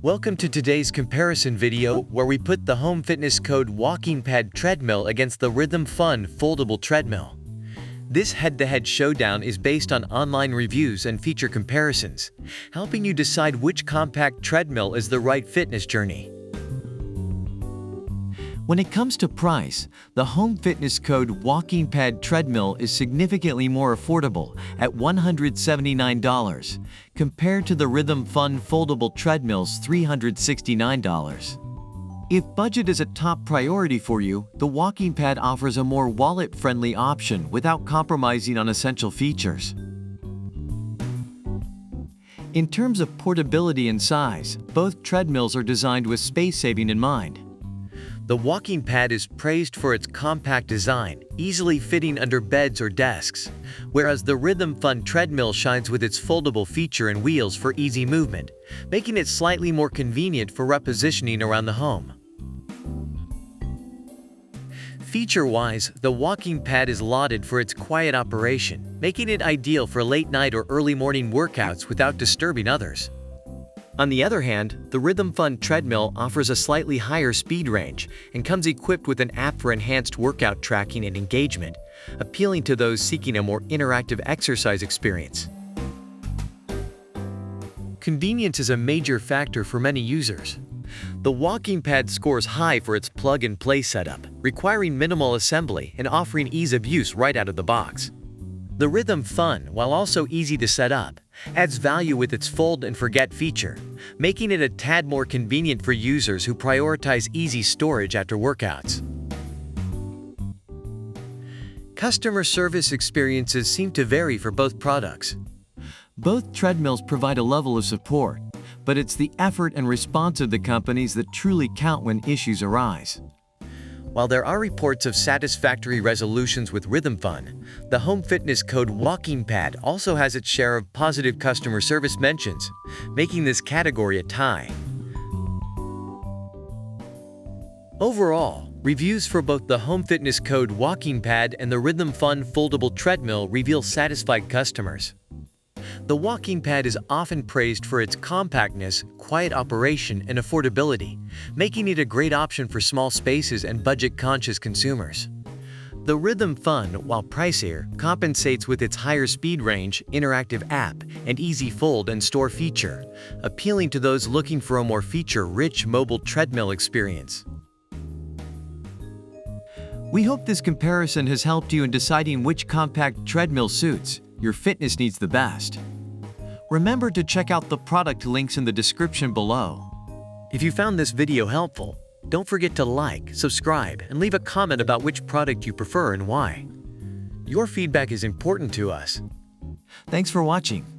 Welcome to today's comparison video where we put the Home Fitness Code Walking Pad Treadmill against the Rhythm Fun Foldable Treadmill. This head-to-head showdown is based on online reviews and feature comparisons, helping you decide which compact treadmill is the right fitness journey. When it comes to price, the Home Fitness Code Walking Pad Treadmill is significantly more affordable at $179, compared to the Rhythm Fun Foldable Treadmill's $369. If budget is a top priority for you, the Walking Pad offers a more wallet-friendly option without compromising on essential features. In terms of portability and size, both treadmills are designed with space saving in mind. The Walking Pad is praised for its compact design, easily fitting under beds or desks, whereas the Rhythm Fun Treadmill shines with its foldable feature and wheels for easy movement, making it slightly more convenient for repositioning around the home. Feature-wise, the Walking Pad is lauded for its quiet operation, making it ideal for late-night or early morning workouts without disturbing others. On the other hand, the Rhythm Fun Treadmill offers a slightly higher speed range and comes equipped with an app for enhanced workout tracking and engagement, appealing to those seeking a more interactive exercise experience. Convenience is a major factor for many users. The Walking Pad scores high for its plug-and-play setup, requiring minimal assembly and offering ease of use right out of the box. The Rhythm Fun, while also easy to set up, adds value with its fold-and-forget feature, making it a tad more convenient for users who prioritize easy storage after workouts. Customer service experiences seem to vary for both products. Both treadmills provide a level of support, but it's the effort and response of the companies that truly count when issues arise. While there are reports of satisfactory resolutions with Rhythm Fun, the Home Fitness Code Walking Pad also has its share of positive customer service mentions, making this category a tie. Overall, reviews for both the Home Fitness Code Walking Pad and the Rhythm Fun Foldable Treadmill reveal satisfied customers. The Walking Pad is often praised for its compactness, quiet operation, and affordability, making it a great option for small spaces and budget-conscious consumers. The Rhythm Fun, while pricier, compensates with its higher speed range, interactive app, and easy fold and store feature, appealing to those looking for a more feature-rich mobile treadmill experience. We hope this comparison has helped you in deciding which compact treadmill suits your fitness needs the best. Remember to check out the product links in the description below. If you found this video helpful, don't forget to like, subscribe, and leave a comment about which product you prefer and why. Your feedback is important to us. Thanks for watching.